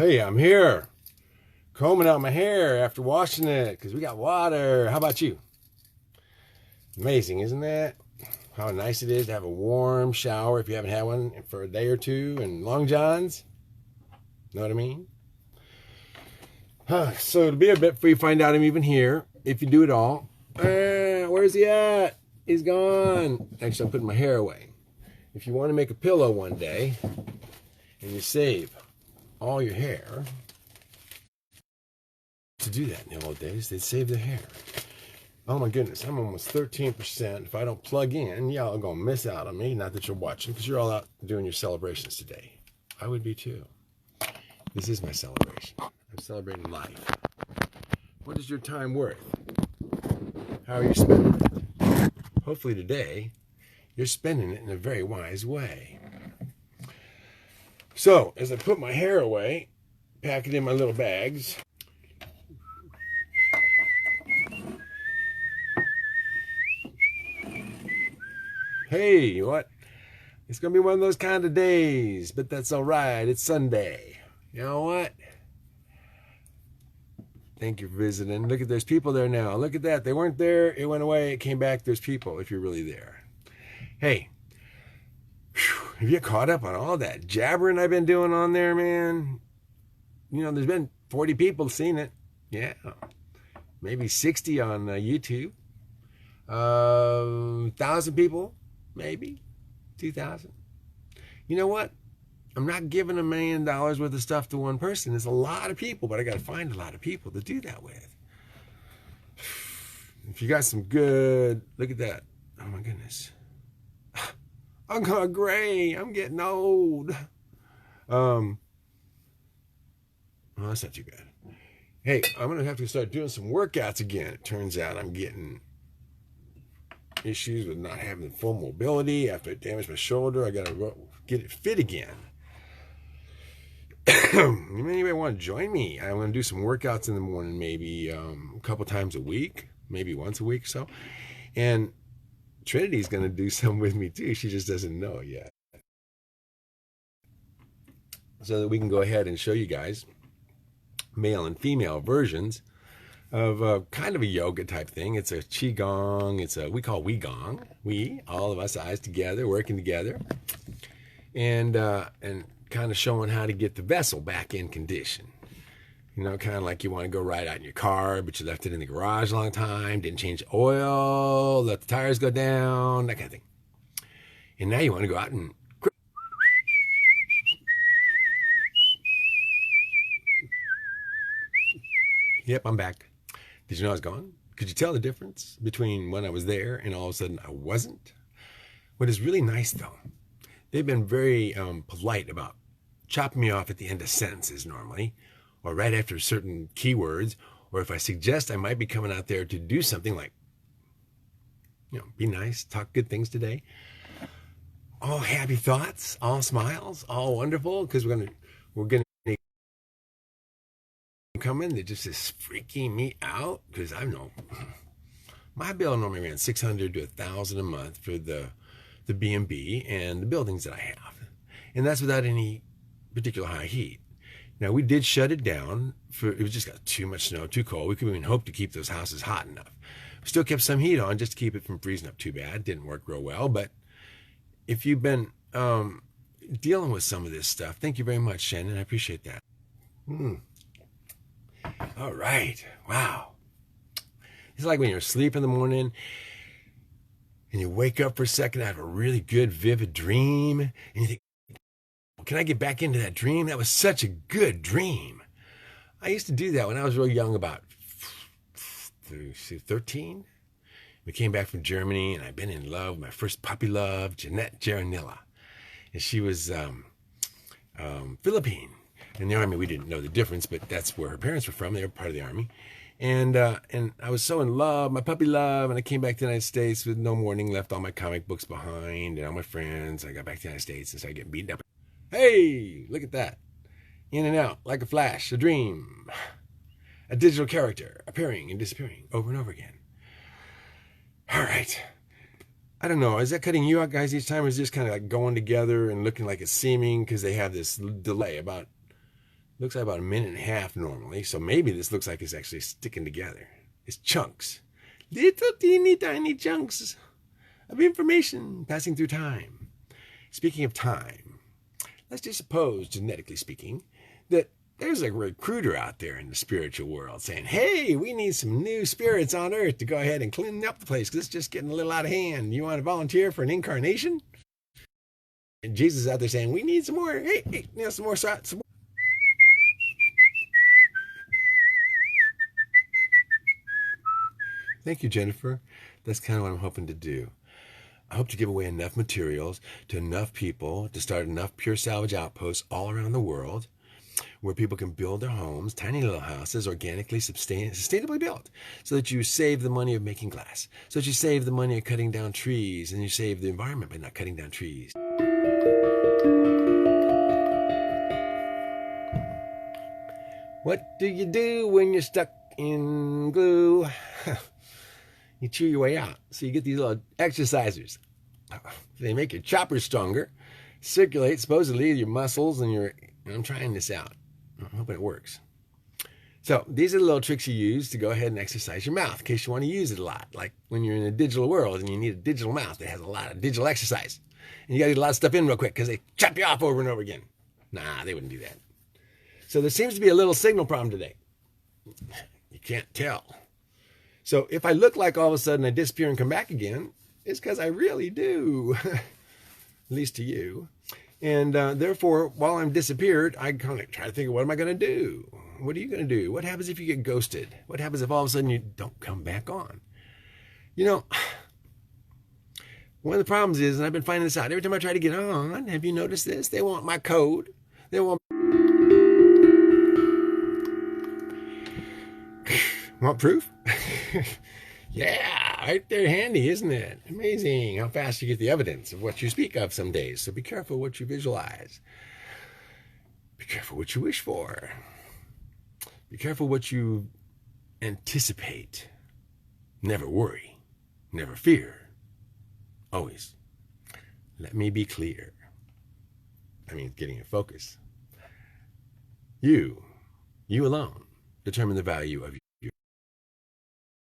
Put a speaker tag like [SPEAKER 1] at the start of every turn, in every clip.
[SPEAKER 1] Hey, I'm here, combing out my hair after washing it because we got water. How about you? Amazing, isn't that? How nice it is to have a warm shower if you haven't had one for a day or two, and long johns. Know what I mean? So it'll be a bit before you find out I'm even here, if you do it all. Where's he at? He's gone. Actually, I'm putting my hair away. If you want to make a pillow one day and you save all your hair, to do that in the old days, they'd save their hair. Oh my goodness, I'm almost 13%. If I don't plug in, y'all are going to miss out on me. Not that you're watching, because you're all out doing your celebrations today. I would be too. This is my celebration. I'm celebrating life. What is your time worth? How are you spending it? Hopefully today, you're spending it in a very wise way. So, as I put my hair away, pack it in my little bags. Hey, what? It's going to be one of those kind of days, but that's all right. It's Sunday. You know what? Thank you for visiting. Look at, there's people there now. Look at that. They weren't there. It went away. It came back. There's people if you're really there. Hey, have you caught up on all that jabbering I've been doing on there, man? You know, there's been 40 people seen it. Yeah. Maybe 60 on YouTube. 1,000 people, maybe. 2,000. You know what? I'm not giving $1 million worth of stuff to one person. There's a lot of people, but I got to find a lot of people to do that with. If you got some good, look at that. Oh my goodness. I'm going gray. I'm getting old. Well, that's not too bad. Hey, I'm going to have to start doing some workouts again. It turns out I'm getting issues with not having full mobility after I damaged my shoulder. I got to get it fit again. Anybody want to join me? I'm going to do some workouts in the morning, maybe a couple times a week, maybe once a week or so. And Trinity's going to do some with me too. She just doesn't know yet. So that we can go ahead and show you guys male and female versions of kind of a yoga type thing. It's a qigong. It's a, we call we gong. We, all of us, eyes together, working together, and kind of showing how to get the vessel back in condition. You know, kind of like you want to go ride out in your car, but you left it in the garage a long time, didn't change the oil, let the tires go down, that kind of thing. And now you want to go out and Yep, I'm back. Did you know I was gone? Could you tell the difference between when I was there and all of a sudden I wasn't? What is really nice, though, they've been very polite about chopping me off at the end of sentences normally, or right after certain keywords, or if I suggest I might be coming out there to do something like, you know, be nice, talk good things today. All happy thoughts, all smiles, all wonderful, because we're gonna come in that just is freaking me out, because I know my bill normally ran $600 to $1,000 a month for the B&B and the buildings that I have, and that's without any particular high heat. Now, we did shut it down for, it was just got too much snow, too cold. We couldn't even hope to keep those houses hot enough. We still kept some heat on just to keep it from freezing up too bad. Didn't work real well, but if you've been dealing with some of this stuff, thank you very much, Shannon. I appreciate that. All right. Wow. It's like when you're asleep in the morning and you wake up for a second, have a really good, vivid dream, and you think, can I get back into that dream? That was such a good dream. I used to do that when I was real young, about 13. We came back from Germany, and I'd been in love with my first puppy love, Jeanette Jaranilla. And she was Philippine. In the Army, we didn't know the difference, but that's where her parents were from. They were part of the Army. And I was so in love, my puppy love, and I came back to the United States with no warning, left all my comic books behind and all my friends. I got back to the United States and started getting beaten up. Hey, look at that. In and out, like a flash, a dream. A digital character appearing and disappearing over and over again. All right. I don't know. Is that cutting you out, guys, each time? Or is it just kind of like going together and looking like it's seaming because they have this delay about Looks like about a minute and a half normally, so maybe this looks like it's actually sticking together. It's chunks. Little teeny tiny chunks of information passing through time. Speaking of time, let's just suppose, genetically speaking, that there's a recruiter out there in the spiritual world saying, hey, we need some new spirits on Earth to go ahead and clean up the place because it's just getting a little out of hand. You want to volunteer for an incarnation? And Jesus is out there saying, we need some more. Hey, some more. Thank you, Jennifer. That's kind of what I'm hoping to do. I hope to give away enough materials to enough people to start enough pure salvage outposts all around the world where people can build their homes, tiny little houses, organically, sustainably built, so that you save the money of making glass, so that you save the money of cutting down trees, and you save the environment by not cutting down trees. What do you do when you're stuck in glue? You chew your way out. So you get these little exercisers. They make your choppers stronger, circulate supposedly your muscles, and I'm trying this out. I'm hoping it works. So these are the little tricks you use to go ahead and exercise your mouth in case you want to use it a lot. Like when you're in a digital world and you need a digital mouth that has a lot of digital exercise. And you got to get a lot of stuff in real quick because they chop you off over and over again. Nah, they wouldn't do that. So there seems to be a little signal problem today. You can't tell. So if I look like all of a sudden I disappear and come back again, it's because I really do, at least to you. And therefore, while I'm disappeared, I kind of try to think of what am I going to do? What are you going to do? What happens if you get ghosted? What happens if all of a sudden you don't come back on? You know, one of the problems is, and I've been finding this out, every time I try to get on, have you noticed this? They want my code. They want proof? Yeah, right there handy, isn't it? Amazing how fast you get the evidence of what you speak of some days. So be careful what you visualize. Be careful what you wish for. Be careful what you anticipate. Never worry. Never fear. Always. Let me be clear. I mean, getting in focus. You alone, determine the value of you.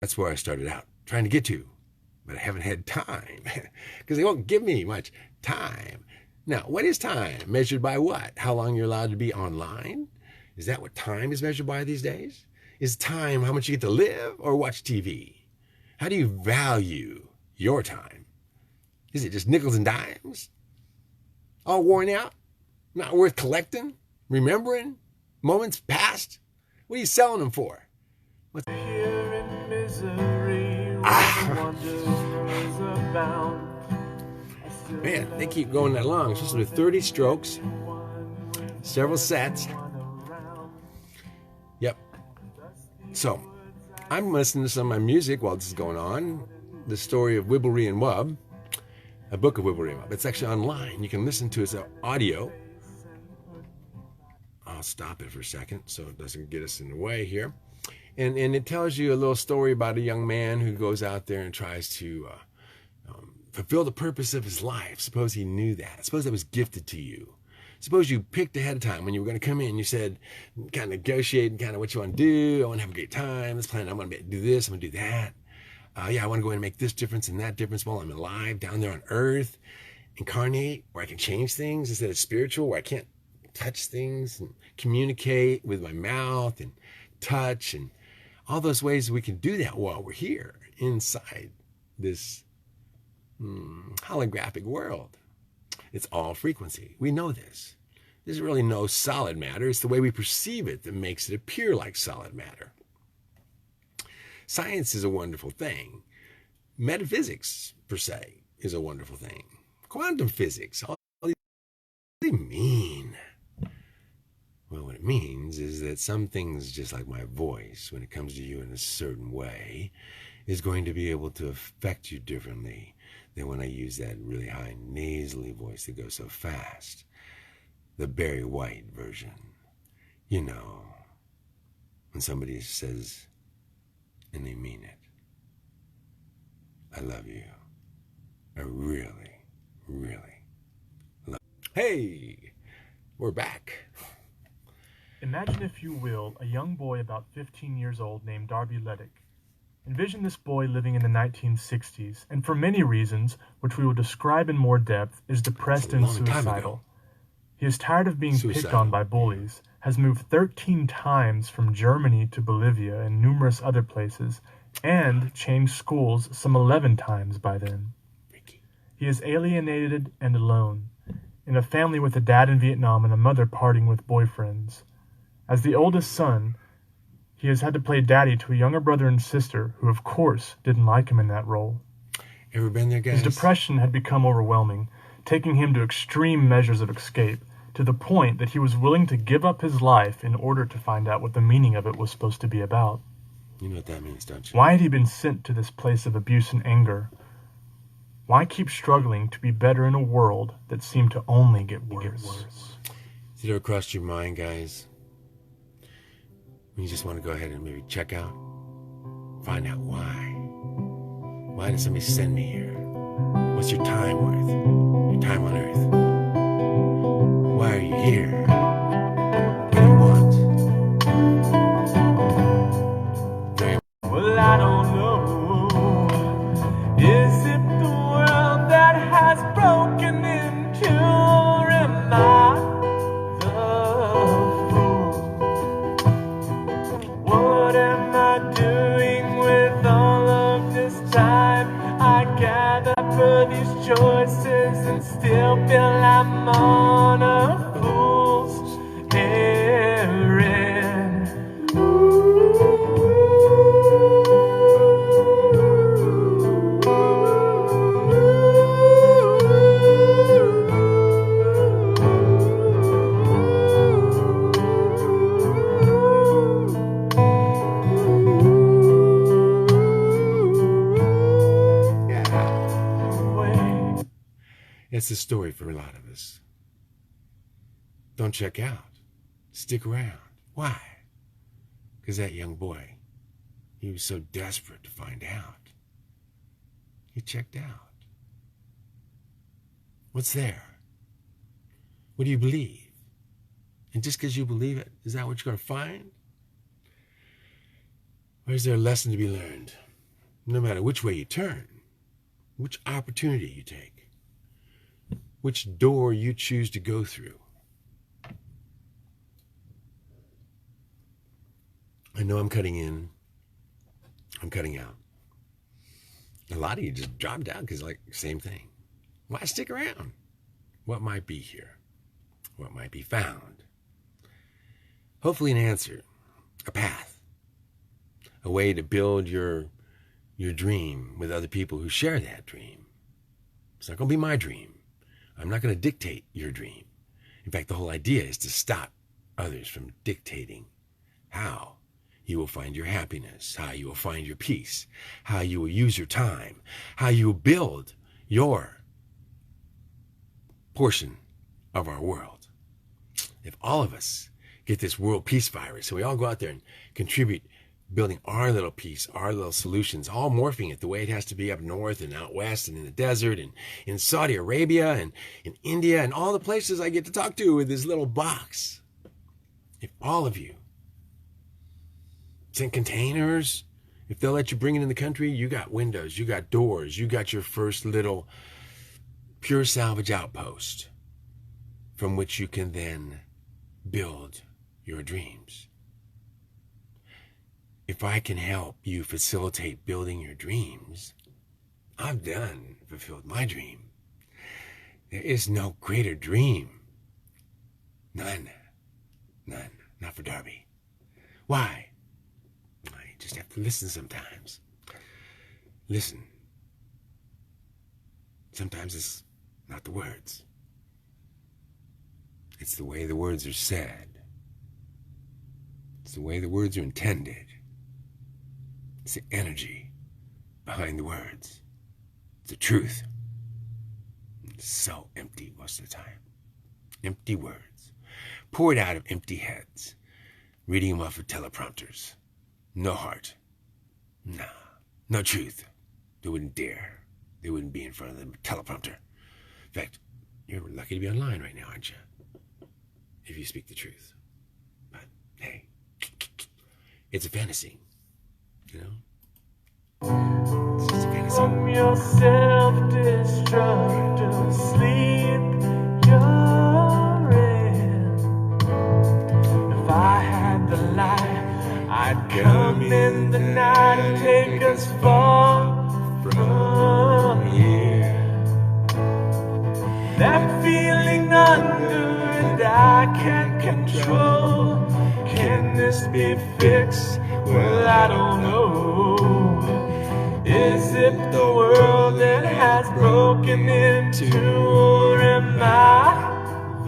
[SPEAKER 1] That's where I started out, trying to get to, but I haven't had time because they won't give me much time. Now, what is time? Measured by what? How long you're allowed to be online? Is that what time is measured by these days? Is time how much you get to live or watch TV? How do you value your time? Is it just nickels and dimes? All worn out? Not worth collecting? Remembering? Moments past? What are you selling them for? What's... Man, they keep going that long. It's supposed to be 30 strokes, several sets. Yep. So, I'm listening to some of my music while this is going on. The story of Wibblery and Wub, a book of Wibblery and Wub. It's actually online. You can listen to it as audio. I'll stop it for a second so it doesn't get us in the way here. And it tells you a little story about a young man who goes out there and tries to fulfill the purpose of his life. Suppose he knew that. Suppose that was gifted to you. Suppose you picked ahead of time when you were going to come in. You said, kind of negotiate kind of what you want to do. I want to have a great time. Let's plan. I'm going to do this. I'm going to do that. I want to go in and make this difference and that difference while I'm alive down there on earth. Incarnate, where I can change things instead of spiritual, where I can't touch things and communicate with my mouth and touch and all those ways we can do that while we're here inside this holographic world. It's all frequency. We know this. There's really no solid matter. It's the way we perceive it that makes it appear like solid matter. Science is a wonderful thing. Metaphysics, per se, is a wonderful thing. Quantum physics, all these, what do they mean? Well, what it means is that some things, just like my voice, when it comes to you in a certain way, is going to be able to affect you differently than when I use that really high nasally voice that goes so fast. The Barry White version. You know, when somebody says, and they mean it, I love you. I really, really love you. Hey, we're back.
[SPEAKER 2] Imagine, if you will, a young boy about 15 years old named Darby. Envision this boy living in the 1960s, and for many reasons, which we will describe in more depth, is depressed and suicidal. He is tired of being picked on by bullies, has moved 13 times from Germany to Bolivia and numerous other places, and changed schools some 11 times by then. He is alienated and alone, in a family with a dad in Vietnam and a mother partying with boyfriends. As the oldest son, he has had to play daddy to a younger brother and sister who, of course, didn't like him in that role.
[SPEAKER 1] Ever been there, guys?
[SPEAKER 2] His depression had become overwhelming, taking him to extreme measures of escape, to the point that he was willing to give up his life in order to find out what the meaning of it was supposed to be about.
[SPEAKER 1] You know what that means, don't you?
[SPEAKER 2] Why had he been sent to this place of abuse and anger? Why keep struggling to be better in a world that seemed to only get worse?
[SPEAKER 1] Has it ever crossed your mind, guys? When you just want to go ahead and maybe check out? Find out why. Why did somebody send me here? What's your time worth? Your time on earth? Why are you here? What do you want?
[SPEAKER 2] Well, I don't know. Is it the world that has broken into? Or am I the fool? What am I doing with all of this time I gather for these choices and still feel I'm on a fool's errand?
[SPEAKER 1] It's a story for a lot of us. Don't check out. Stick around. Why? Because that young boy, he was so desperate to find out. He checked out. What's there? What do you believe? And just because you believe it, is that what you're going to find? Or is there a lesson to be learned? No matter which way you turn, which opportunity you take, which door you choose to go through. I know I'm cutting in, I'm cutting out. A lot of you just dropped out because, like, same thing. Why stick around? What might be here? What might be found? Hopefully an answer, a path, a way to build your dream with other people who share that dream. It's not going to be my dream. I'm not going to dictate your dream. In fact, the whole idea is to stop others from dictating how you will find your happiness, how you will find your peace, how you will use your time, how you will build your portion of our world. If all of us get this world peace virus, so we all go out there and contribute building our little piece, our little solutions, all morphing it the way it has to be up north and out west and in the desert and in Saudi Arabia and in India and all the places I get to talk to with this little box. If all of you send containers, if they'll let you bring it in the country, you got windows, you got doors, you got your first little pure salvage outpost from which you can then build your dreams. If I can help you facilitate building your dreams, I've fulfilled my dream. There is no greater dream. None. None. Not for Darby. Why? I just have to listen sometimes. Listen. Sometimes it's not the words. It's the way the words are said. It's the way the words are intended. It's the energy behind the words. It's the truth. It's so empty most of the time. Empty words. Poured out of empty heads. Reading them off of teleprompters. No heart. Nah. No truth. They wouldn't dare. They wouldn't be in front of the teleprompter. In fact, you're lucky to be online right now, aren't you? If you speak the truth. But It's a fantasy, you know? It's just a fantasy.
[SPEAKER 2] From your self-destructive sleep you're in. If I had the light, I'd come in the night and take us far from here. That feeling under and I can't control. Can this be fixed? Well, I don't know. Is it the world that has broken into, or am I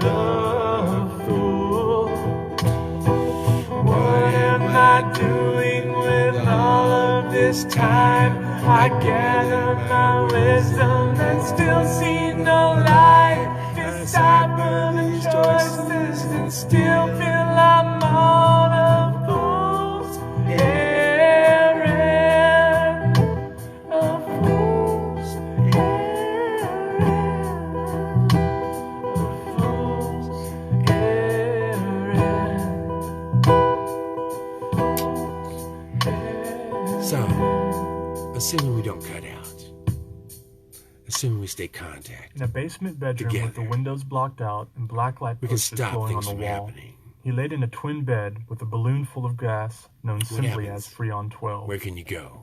[SPEAKER 2] the fool? What am I doing with all of this time? I gather my wisdom and still see no light. Decipher the choices and still feel I'm on a fool's errand. A fool's errand. A fool's errand.
[SPEAKER 1] So, assuming we don't cut out, assuming we stay contact,
[SPEAKER 2] In a basement bedroom with the
[SPEAKER 1] together,
[SPEAKER 2] windows blocked out and blacklight
[SPEAKER 1] we can
[SPEAKER 2] posters
[SPEAKER 1] stop
[SPEAKER 2] glowing on
[SPEAKER 1] things
[SPEAKER 2] the
[SPEAKER 1] from
[SPEAKER 2] wall,
[SPEAKER 1] happening.
[SPEAKER 2] he laid in a twin bed with a balloon full of gas known simply
[SPEAKER 1] happens?
[SPEAKER 2] as Freon 12.
[SPEAKER 1] Where can you go?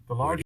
[SPEAKER 2] The large